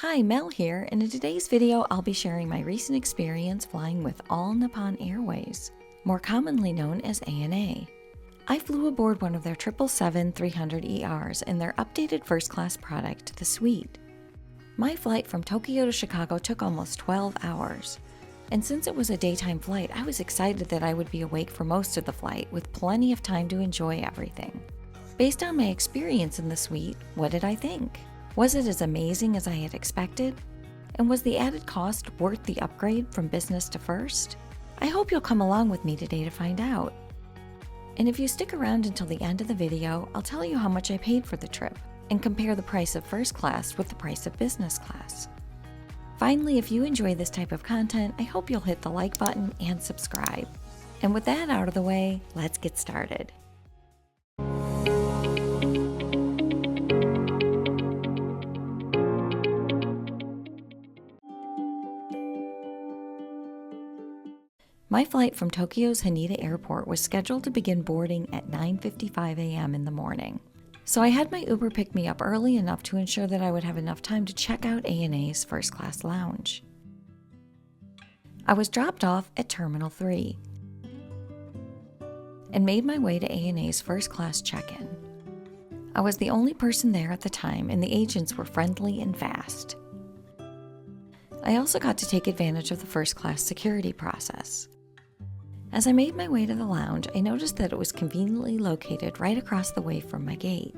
Hi, Mel here, and in today's video I'll be sharing my recent experience flying with All Nippon Airways, more commonly known as ANA. I flew aboard one of their 777-300ERs in their updated first-class product, the Suite. My flight from Tokyo to Chicago took almost 12 hours, and since it was a daytime flight, I was excited that I would be awake for most of the flight with plenty of time to enjoy everything. Based on my experience in the Suite, what did I think? Was it as amazing as I had expected? And was the added cost worth the upgrade from business to first? I hope you'll come along with me today to find out. And if you stick around until the end of the video, I'll tell you how much I paid for the trip and compare the price of first class with the price of business class. Finally, if you enjoy this type of content, I hope you'll hit the like button and subscribe. And with that out of the way, let's get started. My flight from Tokyo's Haneda Airport was scheduled to begin boarding at 9:55 a.m. in the morning. So I had my Uber pick me up early enough to ensure that I would have enough time to check out ANA's first class lounge. I was dropped off at Terminal 3 and made my way to ANA's first class check-in. I was the only person there at the time, and the agents were friendly and fast. I also got to take advantage of the first class security process. As I made my way to the lounge, I noticed that it was conveniently located right across the way from my gate.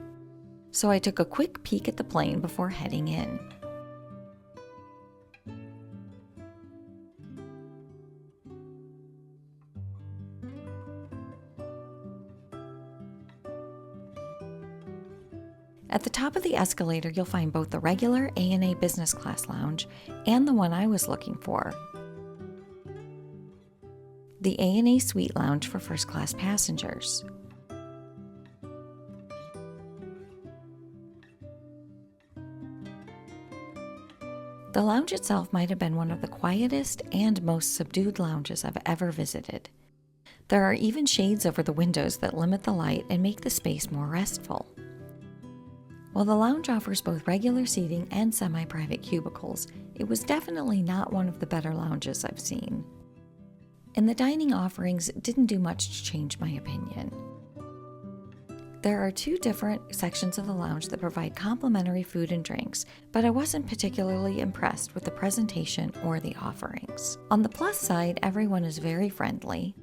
So I took a quick peek at the plane before heading in. At the top of the escalator, you'll find both the regular ANA business class lounge and the one I was looking for, the ANA Suite Lounge for first-class passengers. The lounge itself might have been one of the quietest and most subdued lounges I've ever visited. There are even shades over the windows that limit the light and make the space more restful. While the lounge offers both regular seating and semi-private cubicles, it was definitely not one of the better lounges I've seen. And the dining offerings didn't do much to change my opinion. There are two different sections of the lounge that provide complimentary food and drinks, but I wasn't particularly impressed with the presentation or the offerings. On the plus side, everyone is very friendly,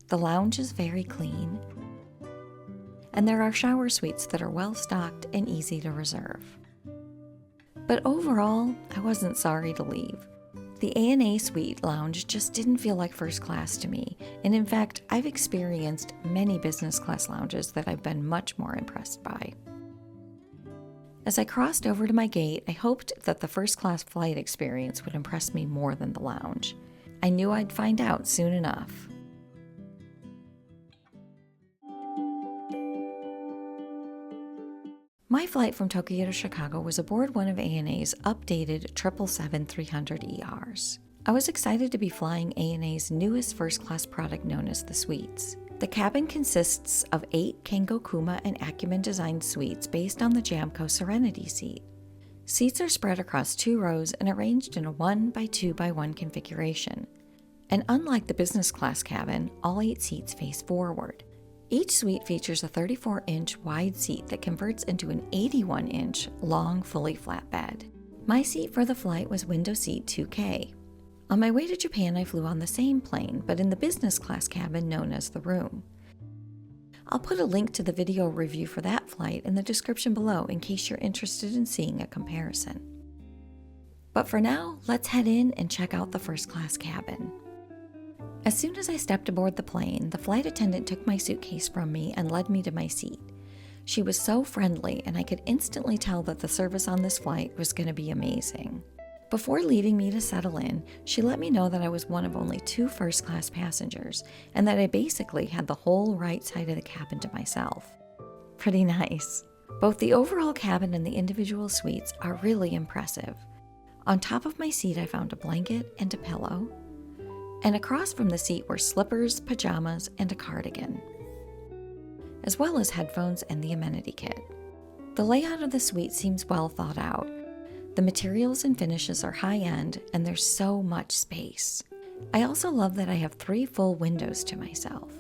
the lounge is very clean, and there are shower suites that are well stocked and easy to reserve. But overall, I wasn't sorry to leave. The ANA Suite Lounge just didn't feel like first class to me, and in fact, I've experienced many business class lounges that I've been much more impressed by. As I crossed over to my gate, I hoped that the first class flight experience would impress me more than the lounge. I knew I'd find out soon enough. My flight from Tokyo to Chicago was aboard one of ANA's updated 777-300ERs. I was excited to be flying ANA's newest first-class product known as the Suites. The cabin consists of 8 Kangokuma and Acumen designed suites based on the Jamco Serenity seat. Seats are spread across 2 rows and arranged in a 1x2x1 configuration. And unlike the business class cabin, all 8 seats face forward. Each suite features a 34-inch wide seat that converts into an 81-inch long, fully flat bed. My seat for the flight was window seat 2K. On my way to Japan, I flew on the same plane, but in the business class cabin known as the Room. I'll put a link to the video review for that flight in the description below in case you're interested in seeing a comparison. But for now, let's head in and check out the first class cabin. As soon as I stepped aboard the plane, the flight attendant took my suitcase from me and led me to my seat. She was so friendly, and I could instantly tell that the service on this flight was going to be amazing. Before leaving me to settle in, she let me know that I was one of only 2 first-class passengers, and that I basically had the whole right side of the cabin to myself. Pretty nice. Both the overall cabin and the individual suites are really impressive. On top of my seat, I found a blanket and a pillow. And across from the seat were slippers, pajamas, and a cardigan, as well as headphones and the Amenity Kit. The layout of the suite seems well thought out. The materials and finishes are high-end, and there's so much space. I also love that I have 3 full windows to myself.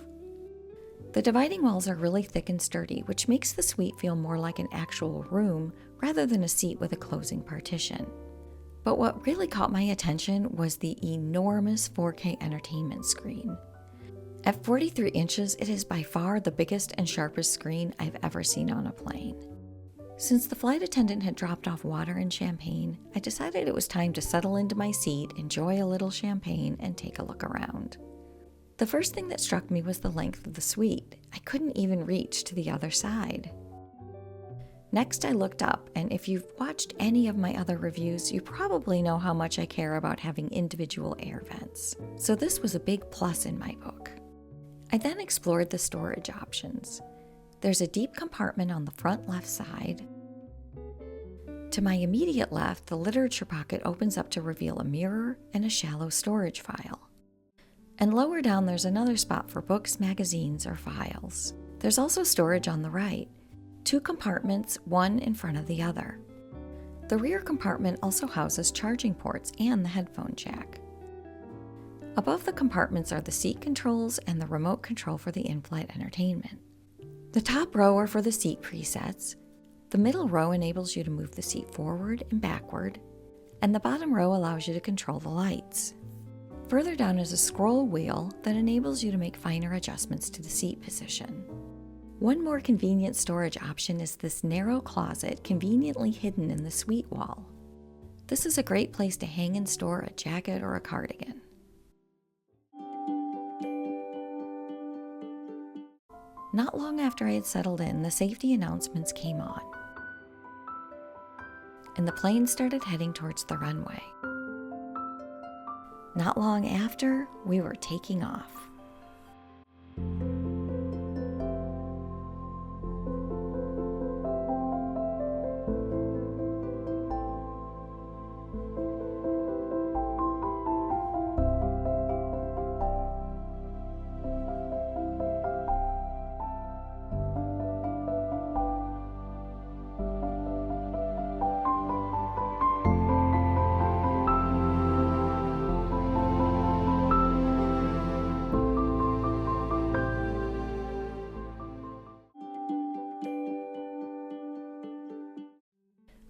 The dividing walls are really thick and sturdy, which makes the suite feel more like an actual room rather than a seat with a closing partition. But what really caught my attention was the enormous 4K entertainment screen. At 43 inches, it is by far the biggest and sharpest screen I've ever seen on a plane. Since the flight attendant had dropped off water and champagne, I decided it was time to settle into my seat, enjoy a little champagne, and take a look around. The first thing that struck me was the length of the suite. I couldn't even reach to the other side. Next, I looked up, and if you've watched any of my other reviews, you probably know how much I care about having individual air vents. So this was a big plus in my book. I then explored the storage options. There's a deep compartment on the front left side. To my immediate left, the literature pocket opens up to reveal a mirror and a shallow storage file. And lower down, there's another spot for books, magazines, or files. There's also storage on the right. 2 compartments, one in front of the other. The rear compartment also houses charging ports and the headphone jack. Above the compartments are the seat controls and the remote control for the in-flight entertainment. The top row are for the seat presets. The middle row enables you to move the seat forward and backward, and the bottom row allows you to control the lights. Further down is a scroll wheel that enables you to make finer adjustments to the seat position. One more convenient storage option is this narrow closet conveniently hidden in the suite wall. This is a great place to hang and store a jacket or a cardigan. Not long after I had settled in, the safety announcements came on, and the plane started heading towards the runway. Not long after, we were taking off.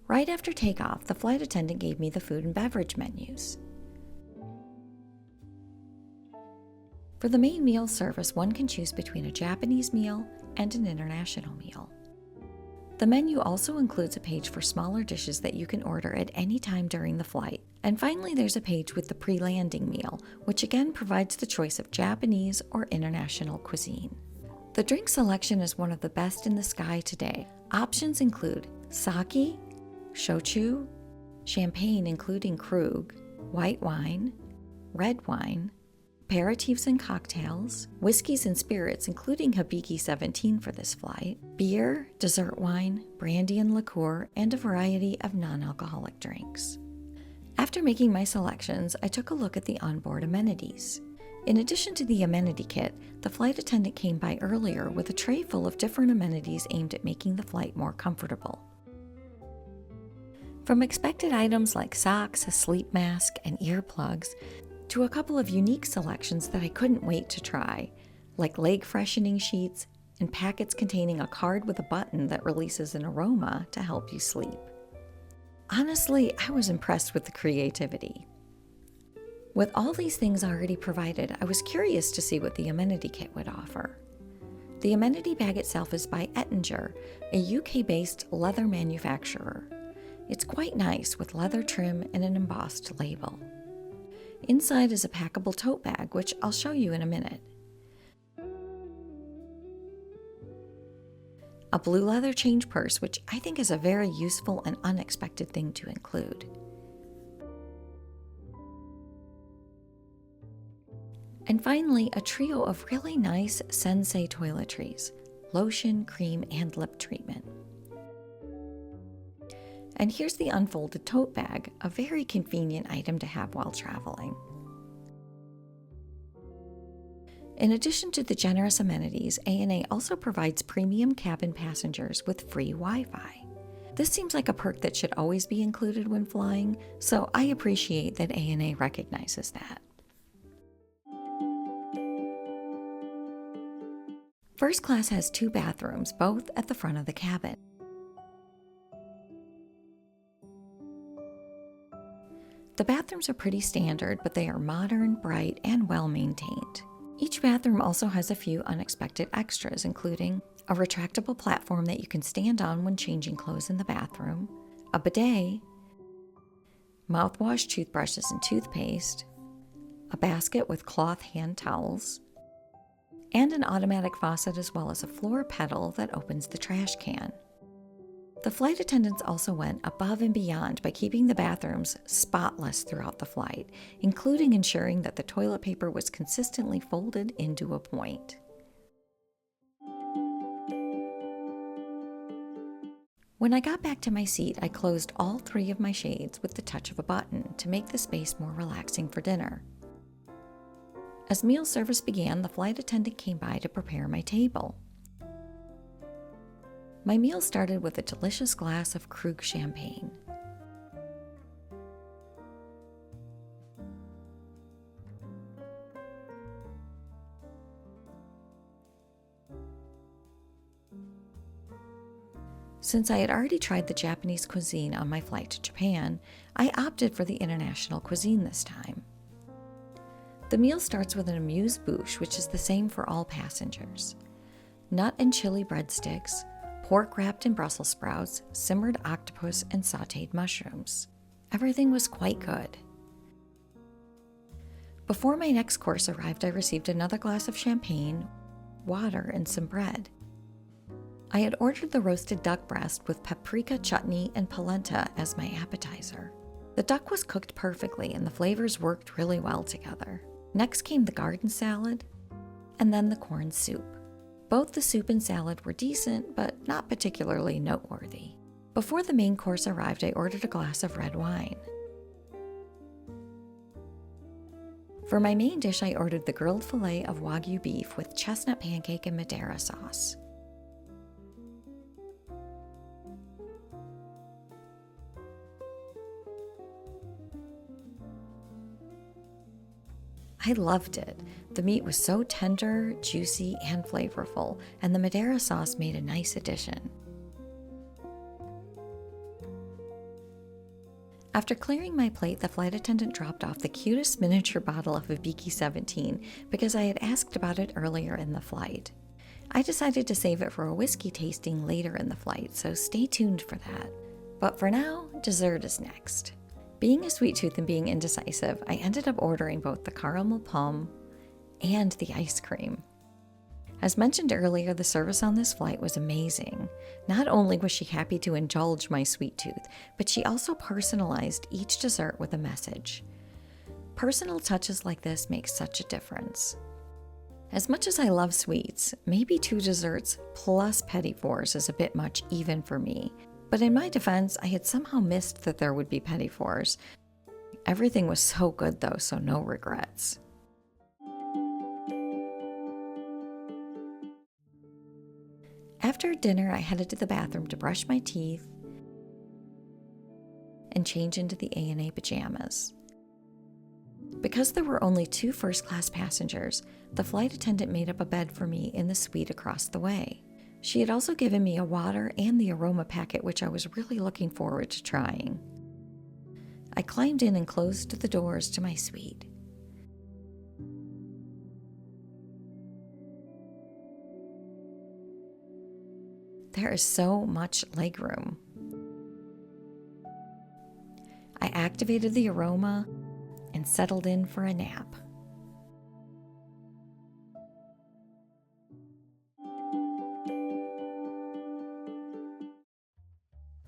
Right after takeoff, the flight attendant gave me the food and beverage menus. For the main meal service, one can choose between a Japanese meal and an international meal. The menu also includes a page for smaller dishes that you can order at any time during the flight. And finally, there's a page with the pre-landing meal, which again provides the choice of Japanese or international cuisine. The drink selection is one of the best in the sky today. Options include sake, shochu, champagne including Krug, white wine, red wine, aperitifs and cocktails, whiskeys and spirits including Hibiki 17 for this flight, beer, dessert wine, brandy and liqueur, and a variety of non-alcoholic drinks. After making my selections, I took a look at the onboard amenities. In addition to the Amenity Kit, the flight attendant came by earlier with a tray full of different amenities aimed at making the flight more comfortable. From expected items like socks, a sleep mask, and earplugs, to a couple of unique selections that I couldn't wait to try, like leg freshening sheets and packets containing a card with a button that releases an aroma to help you sleep. Honestly, I was impressed with the creativity. With all these things already provided, I was curious to see what the Amenity Kit would offer. The amenity bag itself is by Ettinger, a UK-based leather manufacturer. It's quite nice with leather trim and an embossed label. Inside is a packable tote bag, which I'll show you in a minute. A blue leather change purse, which I think is a very useful and unexpected thing to include. And finally, a trio of really nice Sensei toiletries, lotion, cream, and lip treatment. And here's the unfolded tote bag, a very convenient item to have while traveling. In addition to the generous amenities, ANA also provides premium cabin passengers with free Wi-Fi. This seems like a perk that should always be included when flying, so I appreciate that ANA recognizes that. First class has 2 bathrooms, both at the front of the cabin. The bathrooms are pretty standard, but they are modern, bright, and well maintained. Each bathroom also has a few unexpected extras, including a retractable platform that you can stand on when changing clothes in the bathroom, a bidet, mouthwash, toothbrushes, and toothpaste, a basket with cloth hand towels, and an automatic faucet as well as a floor pedal that opens the trash can. The flight attendants also went above and beyond by keeping the bathrooms spotless throughout the flight, including ensuring that the toilet paper was consistently folded into a point. When I got back to my seat, I closed all 3 of my shades with the touch of a button to make the space more relaxing for dinner. As meal service began, the flight attendant came by to prepare my table. My meal started with a delicious glass of Krug champagne. Since I had already tried the Japanese cuisine on my flight to Japan, I opted for the international cuisine this time. The meal starts with an amuse-bouche, which is the same for all passengers. Nut and chili breadsticks, pork wrapped in Brussels sprouts, simmered octopus, and sautéed mushrooms. Everything was quite good. Before my next course arrived, I received another glass of champagne, water, and some bread. I had ordered the roasted duck breast with paprika chutney and polenta as my appetizer. The duck was cooked perfectly and the flavors worked really well together. Next came the garden salad, and then the corn soup. Both the soup and salad were decent, but not particularly noteworthy. Before the main course arrived, I ordered a glass of red wine. For my main dish, I ordered the grilled filet of Wagyu beef with chestnut pancake and Madeira sauce. I loved it. The meat was so tender, juicy, and flavorful, and the Madeira sauce made a nice addition. After clearing my plate, the flight attendant dropped off the cutest miniature bottle of Hibiki 17 because I had asked about it earlier in the flight. I decided to save it for a whiskey tasting later in the flight, so stay tuned for that. But for now, dessert is next. Being a sweet tooth and being indecisive, I ended up ordering both the caramel pomme and the ice cream. As mentioned earlier, the service on this flight was amazing. Not only was she happy to indulge my sweet tooth, but she also personalized each dessert with a message. Personal touches like this make such a difference. As much as I love sweets, maybe 2 desserts plus petit fours is a bit much even for me. But in my defense, I had somehow missed that there would be petit fours. Everything was so good though, so no regrets. After dinner, I headed to the bathroom to brush my teeth and change into the ANA pajamas. Because there were only 2 first-class passengers, the flight attendant made up a bed for me in the suite across the way. She had also given me a water and the aroma packet, which I was really looking forward to trying. I climbed in and closed the doors to my suite. There is so much legroom. I activated the aroma and settled in for a nap.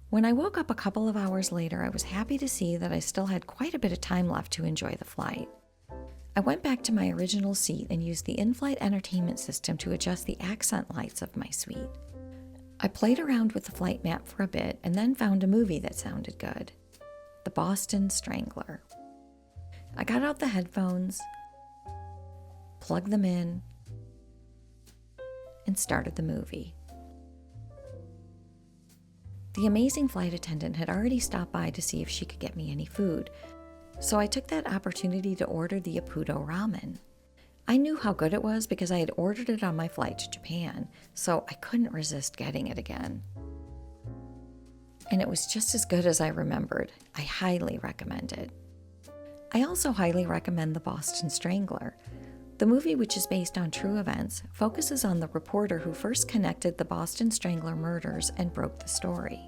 When I woke up a couple of hours later, I was happy to see that I still had quite a bit of time left to enjoy the flight. I went back to my original seat and used the in-flight entertainment system to adjust the accent lights of my suite. I played around with the flight map for a bit and then found a movie that sounded good, The Boston Strangler. I got out the headphones, plugged them in, and started the movie. The amazing flight attendant had already stopped by to see if she could get me any food, so I took that opportunity to order the Ippudo ramen. I knew how good it was because I had ordered it on my flight to Japan, so I couldn't resist getting it again. And it was just as good as I remembered. I highly recommend it. I also highly recommend The Boston Strangler. The movie, which is based on true events, focuses on the reporter who first connected the Boston Strangler murders and broke the story.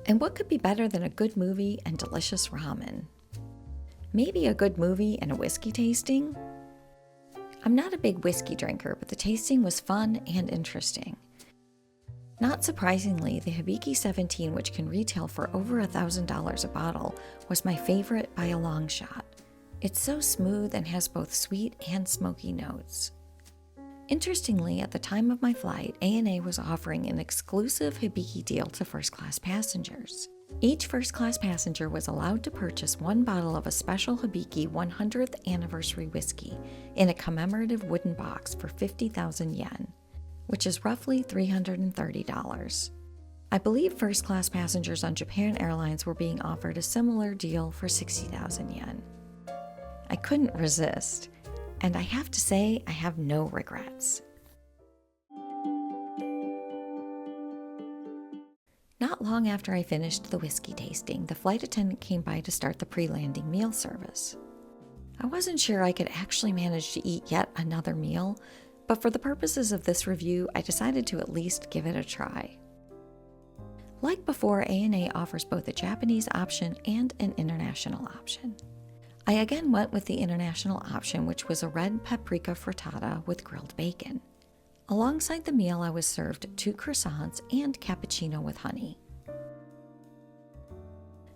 And what could be better than a good movie and delicious ramen? Maybe a good movie and a whiskey tasting? I'm not a big whiskey drinker, but the tasting was fun and interesting. Not surprisingly, the Hibiki 17, which can retail for over $1,000 a bottle, was my favorite by a long shot. It's so smooth and has both sweet and smoky notes. Interestingly, at the time of my flight, ANA was offering an exclusive Hibiki deal to first-class passengers. Each first-class passenger was allowed to purchase one bottle of a special Hibiki 100th anniversary whiskey in a commemorative wooden box for 50,000 yen, which is roughly $330. I believe first-class passengers on Japan Airlines were being offered a similar deal for 60,000 yen. I couldn't resist, and I have to say I have no regrets. Not long after I finished the whiskey tasting, the flight attendant came by to start the pre-landing meal service. I wasn't sure I could actually manage to eat yet another meal, but for the purposes of this review, I decided to at least give it a try. Like before, ANA offers both a Japanese option and an international option. I again went with the international option, which was a red paprika frittata with grilled bacon. Alongside the meal, I was served 2 croissants and cappuccino with honey.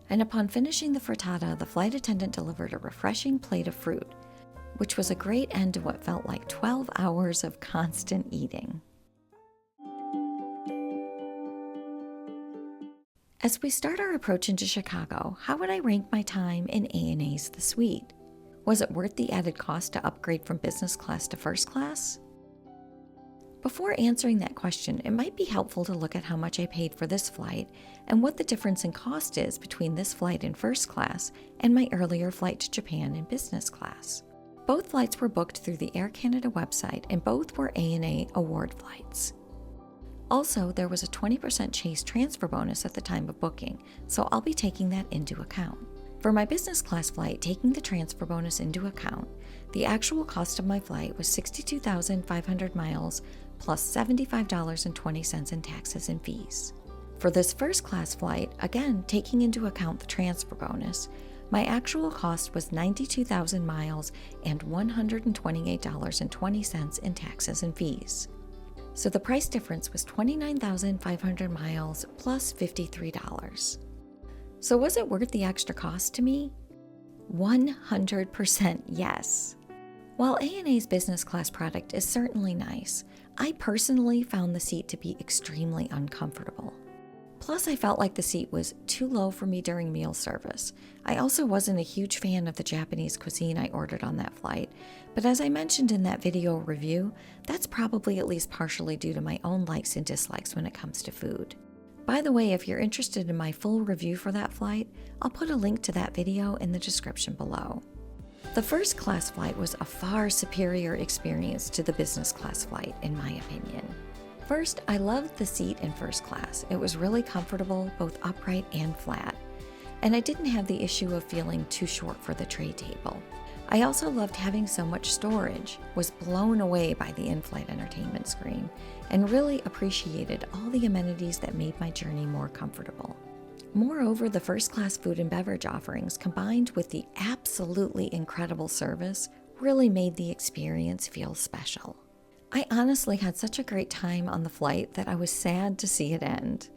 And upon finishing the frittata, the flight attendant delivered a refreshing plate of fruit, which was a great end to what felt like 12 hours of constant eating. As we start our approach into Chicago, how would I rank my time in ANA's The Suite? Was it worth the added cost to upgrade from business class to first class? Before answering that question, it might be helpful to look at how much I paid for this flight and what the difference in cost is between this flight in first class and my earlier flight to Japan in business class. Both flights were booked through the Air Canada website and both were ANA award flights. Also, there was a 20% Chase transfer bonus at the time of booking, so I'll be taking that into account. For my business class flight, taking the transfer bonus into account, the actual cost of my flight was 62,500 miles plus $75.20 in taxes and fees. For this first class flight, again taking into account the transfer bonus, my actual cost was 92,000 miles and $128.20 in taxes and fees. So the price difference was 29,500 miles plus $53. So was it worth the extra cost to me? 100% yes. While ANA's business class product is certainly nice, I personally found the seat to be extremely uncomfortable. Plus, I felt like the seat was too low for me during meal service. I also wasn't a huge fan of the Japanese cuisine I ordered on that flight, but as I mentioned in that video review, that's probably at least partially due to my own likes and dislikes when it comes to food. By the way, if you're interested in my full review for that flight, I'll put a link to that video in the description below. The first class flight was a far superior experience to the business class flight, in my opinion. First, I loved the seat in first class. It was really comfortable, both upright and flat. And I didn't have the issue of feeling too short for the tray table. I also loved having so much storage, was blown away by the in-flight entertainment screen, and really appreciated all the amenities that made my journey more comfortable. Moreover, the first-class food and beverage offerings combined with the absolutely incredible service really made the experience feel special. I honestly had such a great time on the flight that I was sad to see it end.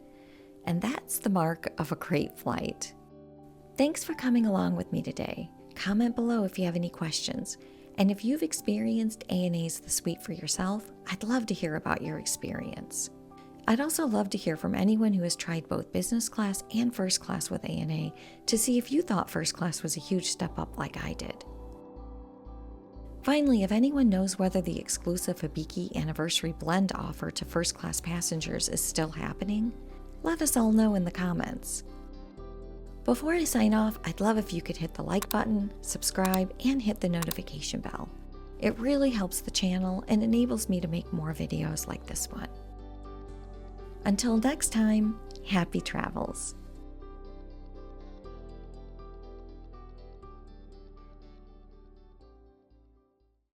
And that's the mark of a great flight. Thanks for coming along with me today. Comment below if you have any questions. And if you've experienced ANA's The Suite for yourself, I'd love to hear about your experience. I'd also love to hear from anyone who has tried both business class and first class with ANA to see if you thought first class was a huge step up like I did. Finally, if anyone knows whether the exclusive Hibiki Anniversary Blend offer to first class passengers is still happening, Let us all know in the comments. Before I sign off, I'd love if you could hit the like button, subscribe, and hit the notification bell. It really helps the channel and enables me to make more videos like this one. Until next time, happy travels!